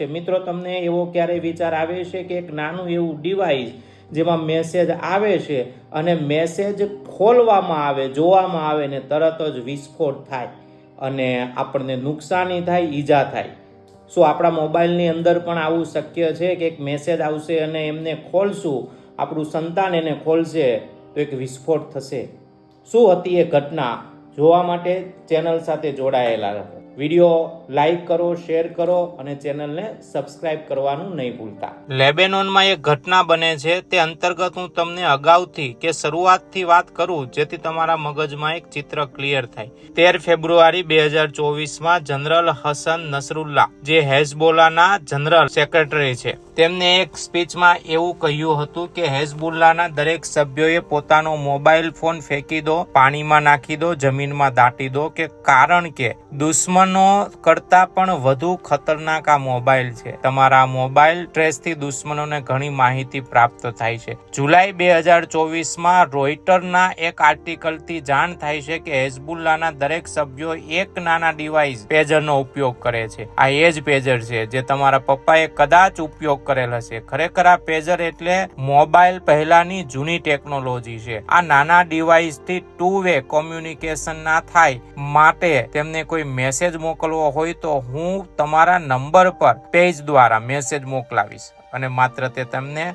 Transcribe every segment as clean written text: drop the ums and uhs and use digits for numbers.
મિત્રો તમને એવો ક્યારેય વિચાર આવે છે કે એક નાનું એવું ડિવાઇસ જેમાં મેસેજ આવે છે અને મેસેજ ખોલવામાં આવે, જોવામાં આવે ને તરત જ વિસ્ફોટ થાય અને આપણને નુકસાની થાય, ઈજા થાય? શું આપણા મોબાઈલની અંદર પણ આવું શક્ય છે કે એક મેસેજ આવશે અને એમને ખોલશું, આપણું સંતાન એને ખોલશે તો એક વિસ્ફોટ થશે? શું હતી એ ઘટના? જોવા માટે ચેનલ સાથે જોડાયેલા રહો. વિડીયો લાઈક કરો, શેર કરો અને ચેનલને સબસ્ક્રાઇબ કરવાનું નહીં ભૂલતા. લેબેનોનમાં એક ઘટના બને છે, તે અંતર્ગત હું તમને અગાઉથી કે શરૂઆતથી વાત કરું જેથી તમારા મગજમાં એક ચિત્ર ક્લિયર થાય. 13 ફેબ્રુઆરી 2024માં જનરલ હસન નસરુલ્લાહ, જે હેઝબોલાના જનરલ સેક્રેટરી છે, તેમને એક સ્પીચમાં એવું કહ્યું હતું કે હેઝબુલ્લાના દરેક સભ્યોએ પોતાનો મોબાઈલ ફોન ફેંકી દો, પાણીમાં નાખી દો, જમીનમાં દાટી દો, કે કારણ કે દુશ્મનો કરતા પણ વધુ ખતરનાક આ મોબાઈલ છે. તમારા મોબાઈલ ટ્રેસથી દુશ્મનોને ઘણી માહિતી પ્રાપ્ત થાય છે. જુલાઈ 2024માં રોયટરના એક આર્ટિકલથી જાણ થાય છે કે હેઝબુલ્લાના દરેક સભ્યો એક નાના ડિવાઇસ પેજરનો ઉપયોગ કરે છે. આ એ જ પેજર છે જે તમારા પપ્પાએ કદાચ ઉપયોગ કરેલ હશે. ખરેખર આ પેજર એટલે મોબાઈલ પહેલાની જૂની ટેકનોલોજી છે. આ નાના ડિવાઇસથી ટુ વે કોમ્યુનિકેશન ના થાય માટે તેમને કોઈ મેસેજ મોકલવો હોય તો હું તમારા નંબર પર પેજ દ્વારા મેસેજ મોકલાવીશ અને માત્ર તે તમને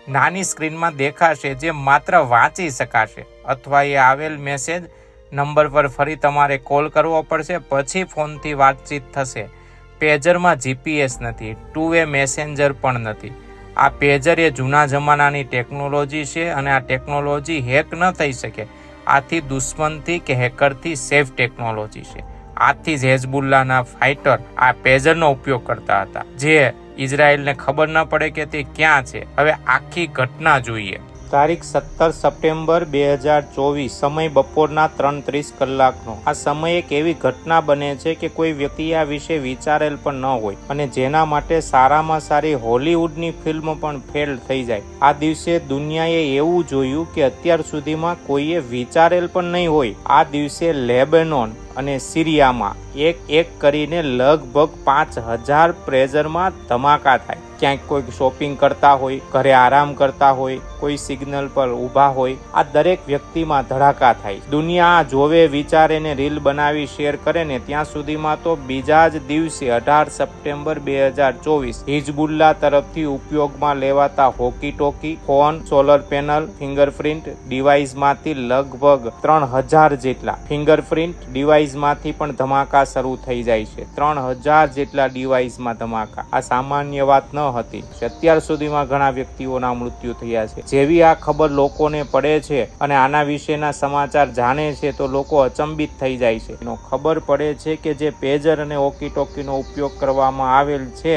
નાની સ્ક્રીનમાં દેખાશે, જે માત્ર વાંચી શકાશે, અથવા એ આવેલ મેસેજ નંબર પર ફરી તમારે કોલ કરવો પડશે, પછી ફોનથી વાતચીત થશે. પેજરમાં જીપીએસ નથી, ટુ વે મેસેન્જર પણ નથી. આ પેજર એ જૂના જમાનાની ટેકનોલોજી છે અને આ ટેકનોલોજી હેક ન થઈ શકે. આથી દુશ્મનથી કે હેકરથી સેફ ટેકનોલોજી છે. આથી જ હેઝબુલ્લાના ફાઇટર આ પેજરનો ઉપયોગ કરતા હતા, જે ઇઝરાયલને ખબર ન પડે કે તે ક્યાં છે. હવે આખી ઘટના જોઈએ. તારીખ 17 સપ્ટેમ્બર 2024, સમય બપોરના 3:30 કલાકનો. આ સમયે એક એવી ઘટના બને છે કે કોઈ વ્યક્તિ આ વિશે વિચારેલ પણ ન હોય અને જેના માટે સારામાં સારી હોલિવૂડની ફિલ્મ પણ ફેલ થઈ જાય. આ દિવસે દુનિયાએ એવું જોયું કે અત્યાર સુધીમાં કોઈએ વિચારેલ પણ નહીં હોય. આ દિવસે લેબેનોન અને સિરિયામાં એક કરીને લગભગ 5000 પેજરમાં ધમાકા થાય. ક્યાંક કોઈ શોપિંગ કરતા હોય, ઘરે આરામ કરતા હોય, કોઈ સિગ્નલ પર ઊભા હોય, આ દરેક વ્યક્તિમાં ધડાકા થાય. દુનિયા જોવે, વિચારે ને રીલ બનાવી શેર કરે ને ત્યાં સુધીમાં તો બીજા જ દિવસે 18 સપ્ટેમ્બર 2024 હિઝબુલ્લા તરફથી ઉપયોગમાં લેવાતા walkie talkie, phone, solar panel, fingerprint ડિવાઇસમાંથી લગભગ 3000 જેટલા ફિંગરપ્રિન્ટ ડિવાઇસમાંથી પણ ધમાકા શરૂ થઈ જાય છે. 3000 જેટલા ડિવાઇસમાં ધમાકા. આ સામાન્ય વાત ન હતી. અત્યાર સુધીમાં ઘણા વ્યક્તિઓના મૃત્યુ થયા છે. જેવી આ ખબર લોકોને પડે છે અને આના વિશેના સમાચાર જાણે છે તો લોકો અચંબિત થઈ જાય છે. ખબર પડે છે કે જે પેજર અને વોકી ટોકીનો ઉપયોગ કરવામાં આવેલ છે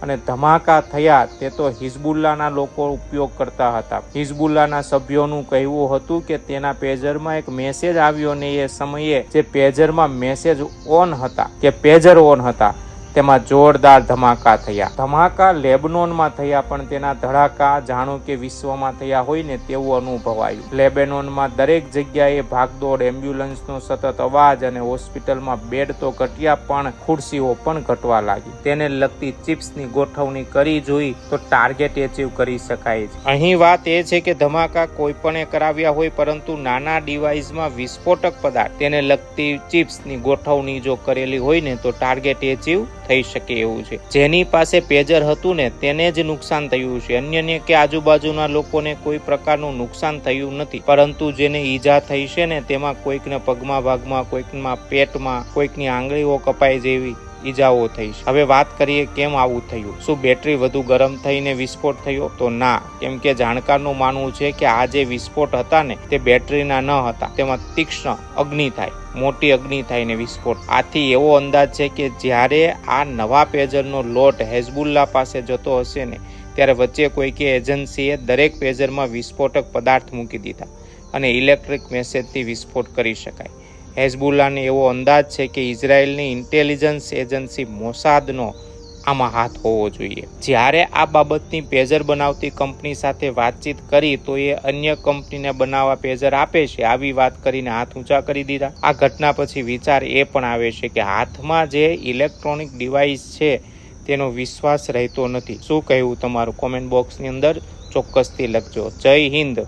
અને ધમાકા થયા તે તો હિઝબુલ્લાના લોકો ઉપયોગ કરતા હતા. હિઝબુલ્લાના સભ્યોનું કહેવું હતું કે તેના પેજરમાં એક મેસેજ આવ્યો ને એ સમયે જે પેજરમાં મેસેજ ઓન હતા કે પેજર ઓન હતા તેમાં જોરદાર ધમાકા થયા. ધમાકા લેબનોનમાં થયા પણ તેના ધડાકા જાણો કે વિશ્વમાં થયા હોય ને તેવું અનુભવાયું. લેબેનોનમાં દરેક જગ્યાએ ભાગદોડ, એમ્બ્યુલન્સનો સતત અવાજ અને હોસ્પિટલમાં બેડ તો ઘટ્યા પણ ખુરશીઓ પણ ઘટવા લાગી. તેને લગતી ચિપ્સની ગોઠવણી કરી જોઈ તો ટાર્ગેટ એચીવ કરી શકાય છે. અહીં વાત એ છે કે ધમાકા કોઈ પણ કરાવ્યા હોય પરંતુ નાના ડિવાઇસમાં વિસ્ફોટક પદાર્થ તેને લગતી ચિપ્સની ગોઠવણી જો કરેલી હોય ને તો ટાર્ગેટ એચીવ થઈ શકે એવું છે. જેની પાસે પેજર હતું ને તેને જ નુકસાન થયું છે. અન્યને કે આજુબાજુના લોકોને કોઈ પ્રકારનું નુકસાન થયું નથી, પરંતુ જેને ઈજા થઈ છે ને તેમાં કોઈકને પગમાં ભાગમાં, કોઈકમાં પેટમાં, કોઈકની આંગળીઓ કપાય જેવી ઈજાઓ થઈ છે. હવે વાત કરીએ કેમ આવું થયું. શું બેટરી વધુ ગરમ થઈને વિસ્ફોટ થયો? તો ના, કેમ કે જાણકારનું માનવું છે કે આ જે વિસ્ફોટ હતા ને તે બેટરીના ન હતા, તેમાં તીક્ષ્ણ અગ્નિ થાય, મોટી અગ્નિ થાય ને વિસ્ફોટ. આથી એવો અંદાજ છે કે જ્યારે આ નવા પેજરનો લોટ હેઝબુલ્લા પાસે જતો હશે ને ત્યારે વચ્ચે કોઈકે એજન્સીએ દરેક પેજરમાં વિસ્ફોટક પદાર્થ મૂકી દીધા અને ઇલેક્ટ્રિક મેસેજથી વિસ્ફોટ કરી શકાય. હેઝબુલ્લાને એવો અંદાજ છે કે ઇઝરાયલની ઇન્ટેલિજન્સ એજન્સી મોસાદનો આમાં હાથ હોવો જોઈએ. જ્યારે આ બાબતની પેજર બનાવતી કંપની સાથે વાતચીત કરી તો એ અન્ય કંપનીને બનાવવા પેજર આપે છે આવી વાત કરીને હાથ ઊંચા કરી દીધા. આ ઘટના પછી વિચાર એ પણ આવે છે કે હાથમાં જે ઇલેક્ટ્રોનિક ડિવાઇસ છે તેનો વિશ્વાસ રહેતો નથી. શું કહેવું તમારું? કોમેન્ટ બોક્સની અંદર ચોક્કસથી લખજો. જય હિન્દ.